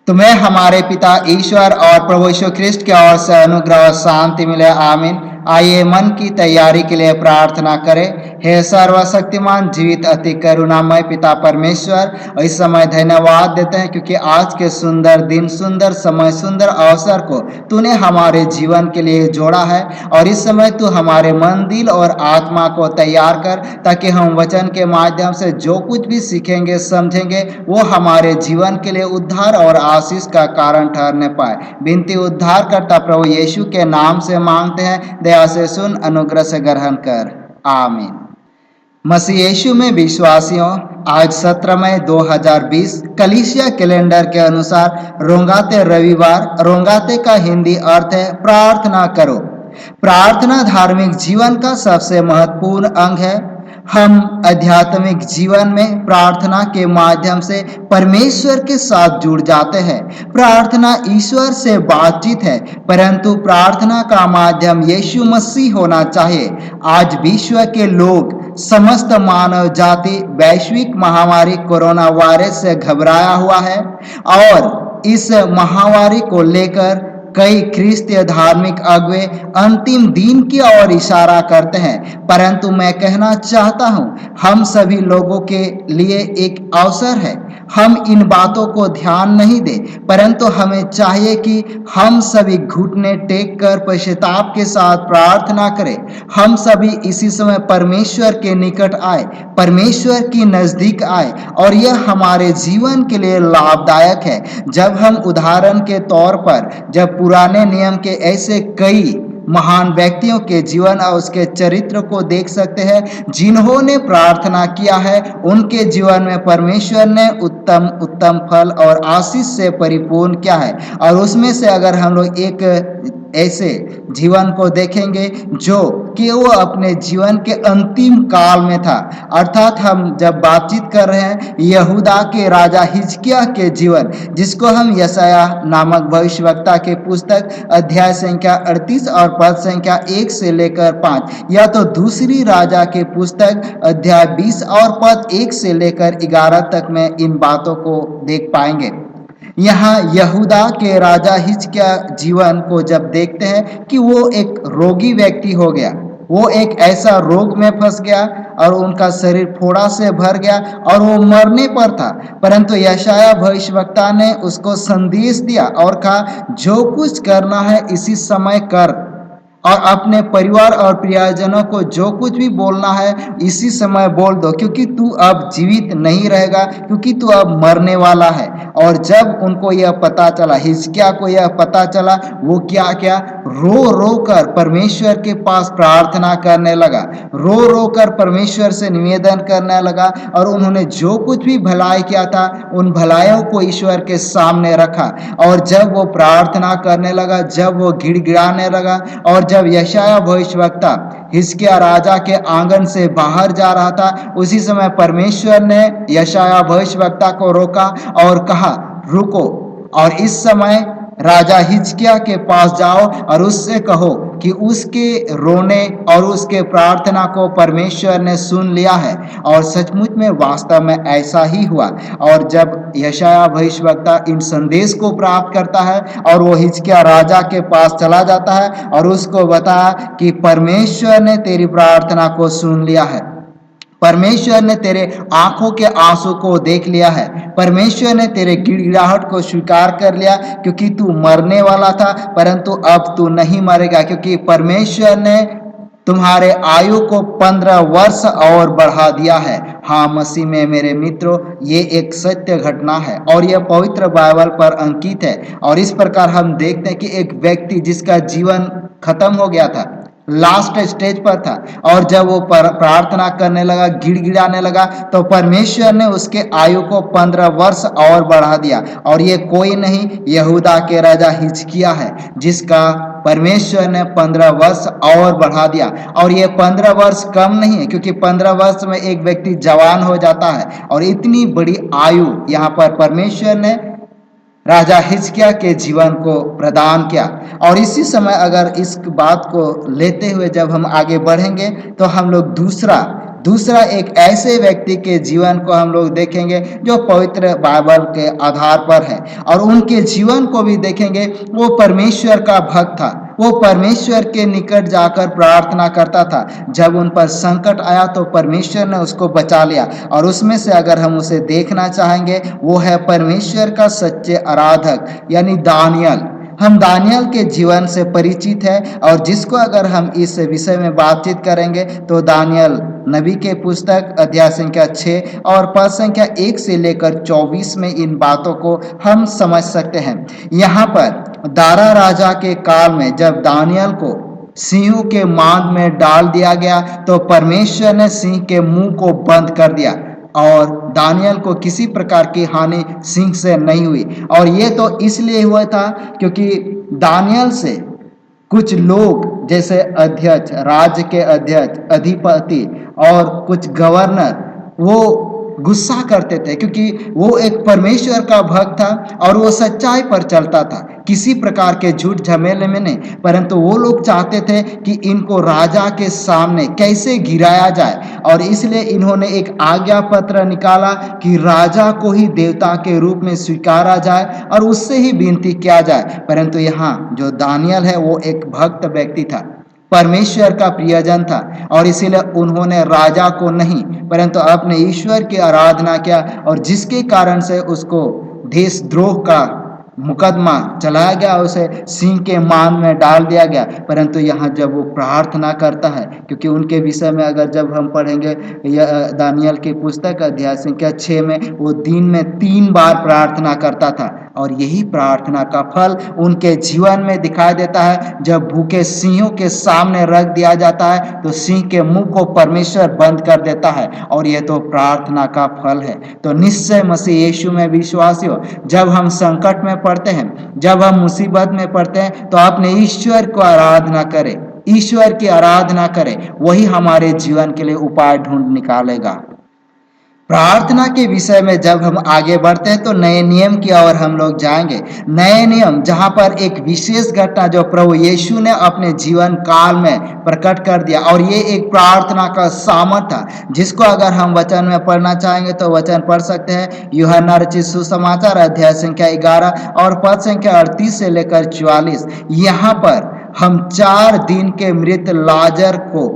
तुम्हें हमारे पिता ईश्वर और प्रभु यीशु ख्रिस्ट की ओर से अनुग्रह और शांति मिले, आमीन। आइए मन की तैयारी के लिए प्रार्थना करें। हे सर्वशक्तिमान जीवित अति करुणामय पिता परमेश्वर, इस समय धन्यवाद देते हैं क्योंकि आज के सुंदर दिन, सुंदर समय, सुंदर अवसर को तूने हमारे जीवन के लिए जोड़ा है। और इस समय तू हमारे मन, दिल और आत्मा को तैयार कर, ताकि हम वचन के माध्यम से जो कुछ भी सीखेंगे, समझेंगे, वो हमारे जीवन के लिए उद्धार और आशीष का कारण ठहरने पाए। विनती उद्धार करता प्रभु यीशु के नाम से मांगते हैं, दया से सुन, अनुग्रह से ग्रहण कर, आमीन। मसीह यीशु में विश्वासियों, आज 17 मई 2020 कलीसिया कैलेंडर के अनुसार रोंगाते रविवार। रोंगाते का हिंदी अर्थ है प्रार्थना करो। प्रार्थना धार्मिक जीवन का सबसे महत्वपूर्ण अंग है। हम आध्यात्मिक जीवन में प्रार्थना के माध्यम से परमेश्वर के साथ जुड़ जाते हैं। प्रार्थना ईश्वर से बातचीत है, परंतु प्रार्थना का माध्यम यीशु मसीह होना चाहिए। आज विश्व के लोग, समस्त मानव जाति वैश्विक महामारी कोरोना वायरस से घबराया हुआ है और इस महामारी को लेकर कई ख्रिस्तीय धार्मिक अगुवे अंतिम दिन की ओर इशारा करते हैं। परंतु मैं कहना चाहता हूं, हम सभी लोगों के लिए एक अवसर है। हम इन बातों को ध्यान नहीं दे, परंतु हमें चाहिए कि हम सभी घुटने टेक कर पश्चाताप के साथ प्रार्थना करें। हम सभी इसी समय परमेश्वर के निकट आए, परमेश्वर की नजदीक आए, और यह हमारे जीवन के लिए लाभदायक है। जब हम उदाहरण के तौर पर जब पुराने नियम के ऐसे कई महान व्यक्तियों के जीवन और उसके चरित्र को देख सकते हैं जिन्होंने प्रार्थना किया है, उनके जीवन में परमेश्वर ने उत्तम उत्तम फल और आशीष से परिपूर्ण किया है। और उसमें से अगर हम लोग एक ऐसे जीवन को देखेंगे जो कि वो अपने जीवन के अंतिम काल में था, अर्थात हम जब बातचीत कर रहे हैं यहूदा के राजा हिजकिय्याह के जीवन, जिसको हम यशायाह नामक भविष्यवक्ता के पुस्तक अध्याय संख्या 38 और पद संख्या 1 से लेकर 5, या तो दूसरी राजा के पुस्तक अध्याय 20 और पद 1 से लेकर 11 तक में इन बातों को देख पाएंगे। यहाँ यहूदा के राजा हिजकिय्याह जीवन को जब देखते हैं कि वो एक रोगी व्यक्ति हो गया, वो एक ऐसा रोग में फंस गया और उनका शरीर फोड़ा से भर गया और वो मरने पर था। परंतु यशायाह भविष्यवक्ता ने उसको संदेश दिया और कहा, जो कुछ करना है इसी समय कर, और अपने परिवार और प्रियजनों को जो कुछ भी बोलना है इसी समय बोल दो, क्योंकि तू अब जीवित नहीं रहेगा, क्योंकि तू अब मरने वाला है। और जब उनको यह पता चला, हिजकिय्याह को यह पता चला, वो क्या क्या रो रो कर परमेश्वर के पास प्रार्थना करने लगा, रो रो कर परमेश्वर से निवेदन करने लगा, और उन्होंने जो कुछ भी भलाई किया था उन भलाइयों को ईश्वर के सामने रखा। और जब वो प्रार्थना करने लगा, जब वो गिड़गिड़ाने लगा, और जब यशायाह भविष्यवक्ता हिजकिय्याह राजा के आंगन से बाहर जा रहा था, उसी समय परमेश्वर ने यशायाह भविष्यवक्ता को रोका और कहा, रुको, और इस समय राजा हिजकिय्याह के पास जाओ और उससे कहो कि उसके रोने और उसके प्रार्थना को परमेश्वर ने सुन लिया है। और सचमुच में वास्तव में ऐसा ही हुआ। और जब यशायाह भविष्यवक्ता इन संदेश को प्राप्त करता है और वो हिजकिय्याह राजा के पास चला जाता है और उसको बताया कि परमेश्वर ने तेरी प्रार्थना को सुन लिया है, परमेश्वर ने तेरे आंखों के आंसू को देख लिया है, परमेश्वर ने तेरे गिड़गिड़ाहट को स्वीकार कर लिया, क्योंकि तू मरने वाला था परंतु अब तू नहीं मरेगा, क्योंकि परमेश्वर ने तुम्हारे आयु को 15 वर्ष और बढ़ा दिया है। हाँ मसीह में मेरे मित्रों, ये एक सत्य घटना है और यह पवित्र बाइबल पर अंकित है। और इस प्रकार हम देखते हैं कि एक व्यक्ति जिसका जीवन खत्म हो गया था, लास्ट स्टेज पर था। और जब वो प्रार्थना करने लगा, गिड़गिड़ाने लगा, तो परमेश्वर ने उसके आयु को 15 वर्ष और बढ़ा दिया। और ये कोई नहीं, यहूदा के राजा हिजकिय्याह है, जिसका परमेश्वर ने 15 वर्ष और बढ़ा दिया। और ये 15 वर्ष कम नहीं है, क्योंकि 15 वर्ष में एक व्यक्ति जवान हो जाता है। और इतनी बड़ी आयु यहाँ पर परमेश्वर ने राजा हिजकिय्याह के जीवन को प्रदान किया। और इसी समय अगर इस बात को लेते हुए जब हम आगे बढ़ेंगे, तो हम लोग दूसरा एक ऐसे व्यक्ति के जीवन को हम लोग देखेंगे जो पवित्र बाइबल के आधार पर है, और उनके जीवन को भी देखेंगे। वो परमेश्वर का भक्त था, वो परमेश्वर के निकट जाकर प्रार्थना करता था। जब उन पर संकट आया तो परमेश्वर ने उसको बचा लिया। और उसमें से अगर हम उसे देखना चाहेंगे, वो है परमेश्वर का सच्चे आराधक, यानी दानियल। हम दानियल के जीवन से परिचित है, और जिसको अगर हम इस विषय में बातचीत करेंगे, तो दानियल नबी के पुस्तक अध्याय संख्या 6 और पद संख्या 1 से लेकर 24 में इन बातों को हम समझ सकते हैं। यहाँ पर दारा राजा के काल में जब दानियल को सिंहों के मांद में डाल दिया गया, तो परमेश्वर ने सिंह के मुंह को बंद कर दिया, और दानियल को किसी प्रकार की हानि सिंह से नहीं हुई। और ये तो इसलिए हुआ था क्योंकि दानियल से कुछ लोग, जैसे अध्यक्ष, राज्य के अध्यक्ष, अधिपति और कुछ गवर्नर, वो गुस्सा करते थे, क्योंकि वो एक परमेश्वर का भक्त था और वो सच्चाई पर चलता था, किसी प्रकार के झूठ झमेले में नहीं। परंतु वो लोग चाहते थे कि इनको राजा के सामने कैसे गिराया जाए, और इसलिए इन्होंने एक आज्ञा पत्र निकाला कि राजा को ही देवता के रूप में स्वीकारा जाए और उससे ही विनती किया जाए। परंतु यहाँ जो दानियल है, वो एक भक्त व्यक्ति था, परमेश्वर का प्रियजन था, और इसीलिए उन्होंने राजा को नहीं परंतु अपने ईश्वर की आराधना किया, और जिसके कारण से उसको देशद्रोह का मुकदमा चलाया गया, उसे सिंह के मान में डाल दिया गया। परंतु यहाँ जब वो प्रार्थना करता है, क्योंकि उनके विषय में अगर जब हम पढ़ेंगे दानियल की पुस्तक अध्याय संख्या 6 में, वो दिन में 3 बार प्रार्थना करता था, और यही प्रार्थना का फल उनके जीवन में दिखाई देता है। जब भूखे सिंहों के सामने रख दिया जाता है, तो सिंह के मुंह को परमेश्वर बंद कर देता है, और यह तो प्रार्थना का फल है। तो निश्चय मसीह यीशु में विश्वासियों, जब हम संकट में पड़ते हैं, जब हम मुसीबत में पड़ते हैं, तो अपने ईश्वर को आराधना करें, ईश्वर की आराधना करें, वही हमारे जीवन के लिए उपाय ढूंढ निकालेगा। प्रार्थना के विषय में जब हम आगे बढ़ते हैं, तो नए नियम की ओर हम लोग जाएंगे। नए नियम, जहां पर एक विशेष घटना जो प्रभु यीशु ने अपने जीवन काल में प्रकट कर दिया, और ये एक प्रार्थना का सामर्थ था, जिसको अगर हम वचन में पढ़ना चाहेंगे तो वचन पढ़ सकते हैं। यूहन्ना रचित सुसमाचार अध्याय संख्या 11 और पद संख्या 38 से लेकर 44। यहाँ पर हम 4 दिन के मृत लाजर को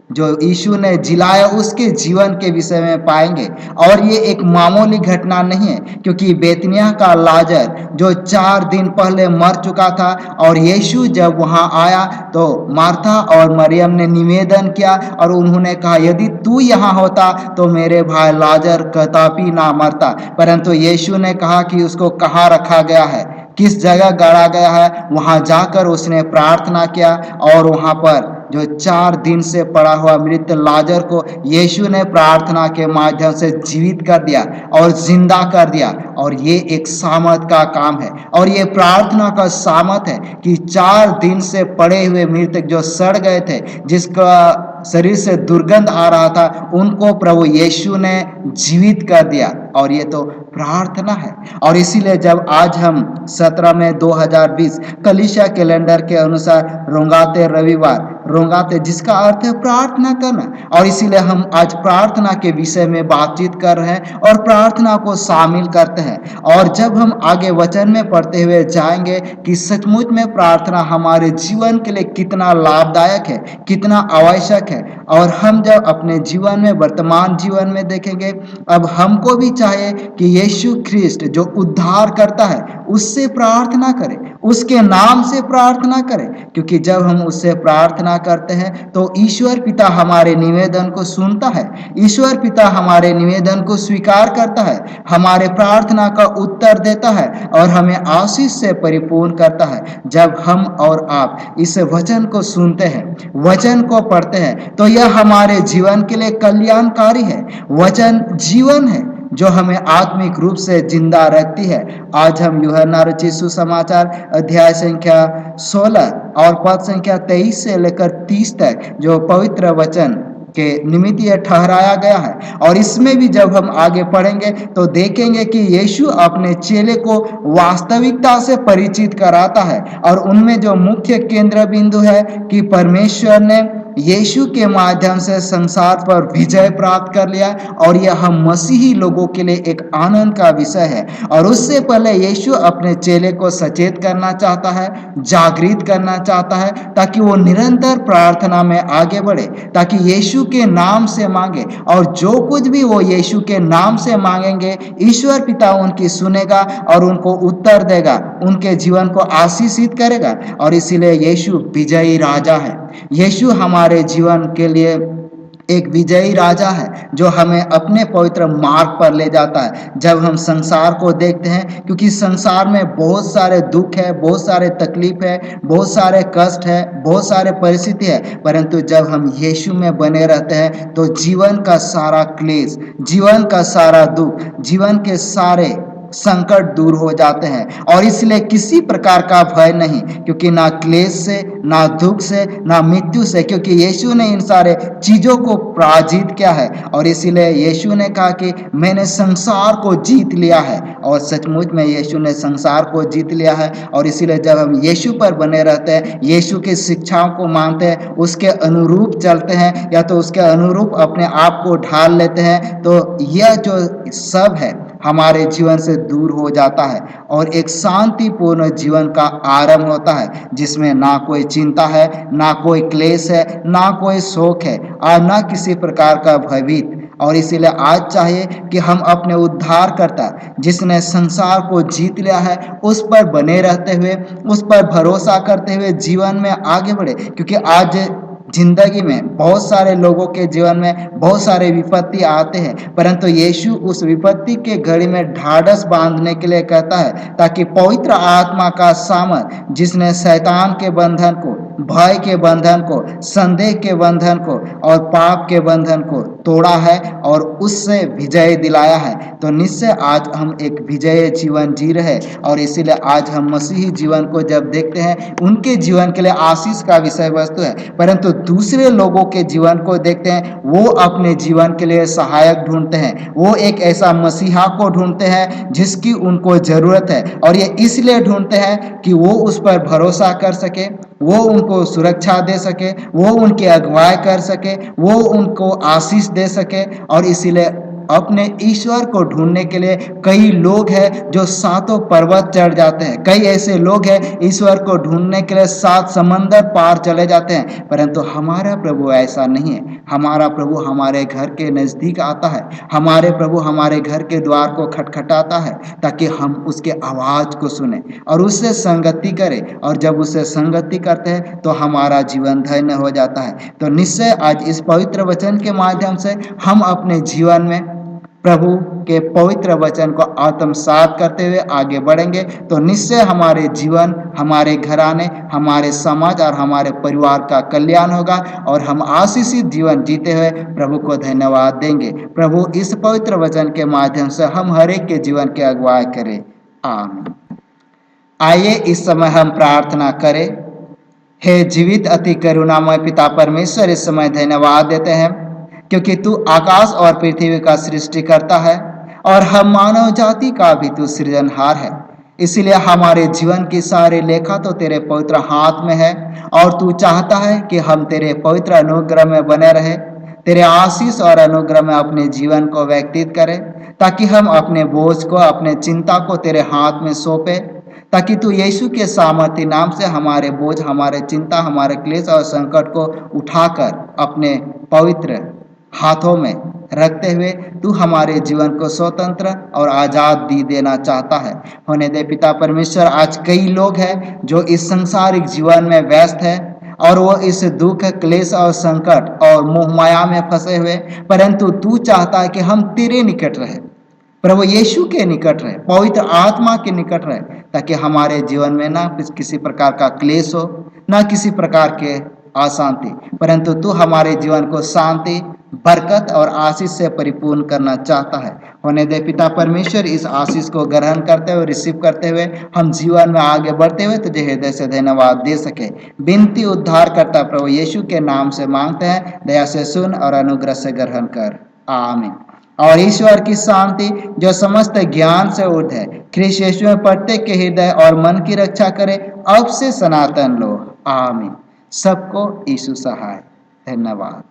जो यीशु ने जिलाया, उसके जीवन के विषय में पाएंगे। और ये एक मामूली घटना नहीं है, क्योंकि बेतनिया का लाजर जो 4 दिन पहले मर चुका था, और यीशु जब वहां आया तो मार्था और मरियम ने निवेदन किया, और उन्होंने कहा, यदि तू यहाँ होता तो मेरे भाई लाजर कदापि ना मरता। परंतु यीशु ने कहा कि उसको कहाँ रखा गया है, किस जगह गाड़ा गया है। वहां जाकर उसने प्रार्थना किया, और वहां पर जो 4 दिन से पड़ा हुआ मृत लाजर को यीशु ने प्रार्थना के माध्यम से जीवित कर दिया और जिंदा कर दिया। और ये एक सामर्थ का काम है, और ये प्रार्थना का सामर्थ है कि 4 दिन से पड़े हुए मृतक जो सड़ गए थे, जिसका शरीर से दुर्गंध आ रहा था, उनको प्रभु यीशु ने जीवित कर दिया। और ये तो प्रार्थना है। और इसीलिए जब आज हम 17 मई 2020 कलीसिया कैलेंडर के अनुसार रोंगाते रविवार, रोंगाते जिसका अर्थ है प्रार्थना करना, और इसीलिए हम आज प्रार्थना के विषय में बातचीत कर रहे हैं और प्रार्थना को शामिल करते हैं। और जब हम आगे वचन में पढ़ते हुए जाएंगे कि सचमुच में प्रार्थना हमारे जीवन के लिए कितना लाभदायक है, कितना आवश्यक है। और हम जब अपने जीवन में, वर्तमान जीवन में देखेंगे, अब हमको भी चाहिए कि यीशु ख्रिस्ट जो उद्धार करता है, उससे प्रार्थना करें, उसके नाम से प्रार्थना करें, क्योंकि जब हम उससे प्रार्थना करते हैं तो ईश्वर पिता हमारे निवेदन को सुनता है, ईश्वर पिता हमारे निवेदन को स्वीकार करता है, हमारे प्रार्थना का उत्तर देता है और हमें आशीष से परिपूर्ण करता है। जब हम और आप इस वचन को सुनते हैं, वचन को पढ़ते हैं, तो यह हमारे जीवन के लिए कल्याणकारी है। वचन जीवन है जो हमें आत्मिक रूप से जिंदा रखती है। आज हम यूहन्ना रचित सुसमाचार अध्याय संख्या 16 और पद संख्या 23 से लेकर 30 तक जो पवित्र वचन के निमित्त यह ठहराया गया है, और इसमें भी जब हम आगे पढ़ेंगे तो देखेंगे कि यीशु अपने चेले को वास्तविकता से परिचित कराता है, और उनमें जो मुख्य केंद्र बिंदु है कि परमेश्वर ने यीशु के माध्यम से संसार पर विजय प्राप्त कर लिया, और यह हम मसीही लोगों के लिए एक आनंद का विषय है। और उससे पहले यीशु अपने चेले को सचेत करना चाहता है, जागृत करना चाहता है, ताकि वो निरंतर प्रार्थना में आगे बढ़े, ताकि यीशु के नाम से मांगे, और जो कुछ भी वो यीशु के नाम से मांगेंगे ईश्वर पिता उनकी सुनेगा और उनको उत्तर देगा, उनके जीवन को आशीषित करेगा। और इसीलिए यीशु विजयी राजा है। यीशु हमारे जीवन के लिए एक विजयी राजा है जो हमें अपने पवित्र मार्ग पर ले जाता है। जब हम संसार को देखते हैं, क्योंकि संसार में बहुत सारे दुख है, बहुत सारे तकलीफ है, बहुत सारे कष्ट है, बहुत सारे परिस्थिति है, परंतु जब हम यीशु में बने रहते हैं तो जीवन का सारा क्लेश, जीवन का सारा दुख, जीवन के सारे संकट दूर हो जाते हैं। और इसलिए किसी प्रकार का भय नहीं, क्योंकि ना क्लेश से, ना दुख से, ना मृत्यु से, क्योंकि यीशु ने इन सारे चीजों को पराजित किया है। और इसीलिए यीशु ने कहा कि मैंने संसार को जीत लिया है, और सचमुच में यीशु ने संसार को जीत लिया है। और इसीलिए जब हम यीशु पर बने रहते हैं, यीशु की शिक्षाओं को मानते हैं, उसके अनुरूप चलते हैं, या तो उसके अनुरूप अपने आप को ढाल लेते हैं, तो यह जो सब है हमारे जीवन से दूर हो जाता है, और एक शांतिपूर्ण जीवन का आरंभ होता है, जिसमें ना कोई चिंता है, ना कोई क्लेश है, ना कोई शोक है, और ना किसी प्रकार का भयभीत। और इसीलिए आज चाहिए कि हम अपने उद्धारकर्ता जिसने संसार को जीत लिया है उस पर बने रहते हुए, उस पर भरोसा करते हुए जीवन में आगे बढ़े, क्योंकि आज जिंदगी में बहुत सारे लोगों के जीवन में बहुत सारे विपत्ति आते हैं, परंतु यीशु उस विपत्ति के घड़ी में ढाढ़स बांधने के लिए कहता है, ताकि पवित्र आत्मा का सामर्थ जिसने शैतान के बंधन को, भय के बंधन को, संदेह के बंधन को और पाप के बंधन को तोड़ा है और उससे विजय दिलाया है, तो निश्चय आज हम एक विजय जीवन जी रहे। और इसीलिए आज हम मसीही जीवन को जब देखते हैं, उनके जीवन के लिए आशीष का विषय वस्तु है, परंतु दूसरे लोगों के जीवन को देखते हैं, वो अपने जीवन के लिए सहायक ढूंढते हैं, वो एक ऐसा मसीहा को ढूंढते हैं जिसकी उनको जरूरत है, और ये इसलिए ढूंढते हैं कि वो उस पर भरोसा कर सके, वो उनको सुरक्षा दे सके, वो उनकी अगुवाई कर सके, वो उनको आशीष दे सके। और इसीलिए अपने ईश्वर को ढूंढने के लिए कई लोग हैं जो सातों पर्वत चढ़ जाते हैं, कई ऐसे लोग हैं ईश्वर को ढूंढने के लिए 7 समंदर पार चले जाते हैं, परंतु हमारा प्रभु ऐसा नहीं है। हमारा प्रभु हमारे घर के नजदीक आता है, हमारे प्रभु हमारे घर के द्वार को खटखटाता है, ताकि हम उसके आवाज को सुने और उससे संगति करें, और जब उससे संगति करते हैं तो हमारा जीवन धन्य हो जाता है। तो निश्चय आज इस पवित्र वचन के माध्यम से हम अपने जीवन में प्रभु के पवित्र वचन को आत्मसात करते हुए आगे बढ़ेंगे, तो निश्चय हमारे जीवन, हमारे घराने, हमारे समाज और हमारे परिवार का कल्याण होगा, और हम आशीषित जीवन जीते हुए प्रभु को धन्यवाद देंगे। प्रभु इस पवित्र वचन के माध्यम से हम हर एक के जीवन की अगुवाई करें। आमीन। आइए इस समय हम प्रार्थना करें। हे जीवित अति करुणामय पिता परमेश्वर, इस समय धन्यवाद देते हैं क्योंकि तू आकाश और पृथ्वी का सृष्टि करता है, और हम मानव जाति का भी तू सृजनहार है। इसलिए हमारे जीवन की सारी लेखा तो तेरे पवित्र हाथ में है, और तू चाहता है कि हम तेरे पवित्र अनुग्रह में बने रहे, तेरे आशीष और अनुग्रह में अपने जीवन को व्यतीत करें, ताकि हम अपने बोझ को, अपने चिंता को तेरे हाथ में सौंपे, ताकि तू यीशु के सामर्थ्य नाम से हमारे बोझ, हमारे चिंता, हमारे क्लेश और संकट को उठाकर अपने पवित्र हाथों में रखते हुए तू हमारे जीवन को स्वतंत्र और आजादी देना चाहता है। होने दे पिता परमेश्वर, आज कई लोग हैं जो इस संसारिक जीवन में व्यस्त है और वो इस दुख, क्लेश और संकट और मोह माया में फंसे हुए, परंतु तू चाहता है कि हम तेरे निकट रहे, प्रभु यीशु के निकट रहे, पवित्र आत्मा के निकट रहे, ताकि हमारे जीवन में ना किसी प्रकार का क्लेश हो, ना किसी प्रकार के अशांति, परंतु तू हमारे जीवन को शांति, बरकत और आशीष से परिपूर्ण करना चाहता है। होने दे पिता परमेश्वर, इस आशीष को ग्रहण करते हुए, रिसीव करते हुए हम जीवन में आगे बढ़ते हुए तुझे हृदय से धन्यवाद दे सके। विनती उद्धार करता प्रभु यीशु के नाम से मांगते हैं, दया से सुन और अनुग्रह से ग्रहण कर, आमीन। और ईश्वर की शांति जो समस्त ज्ञान से ऊर्ध्व है, ख्रीष्ट यीशु में प्रत्येक के हृदय और मन की रक्षा करे, अब से सनातन लो, आमीन। सबको यीशु सहाय। धन्यवाद।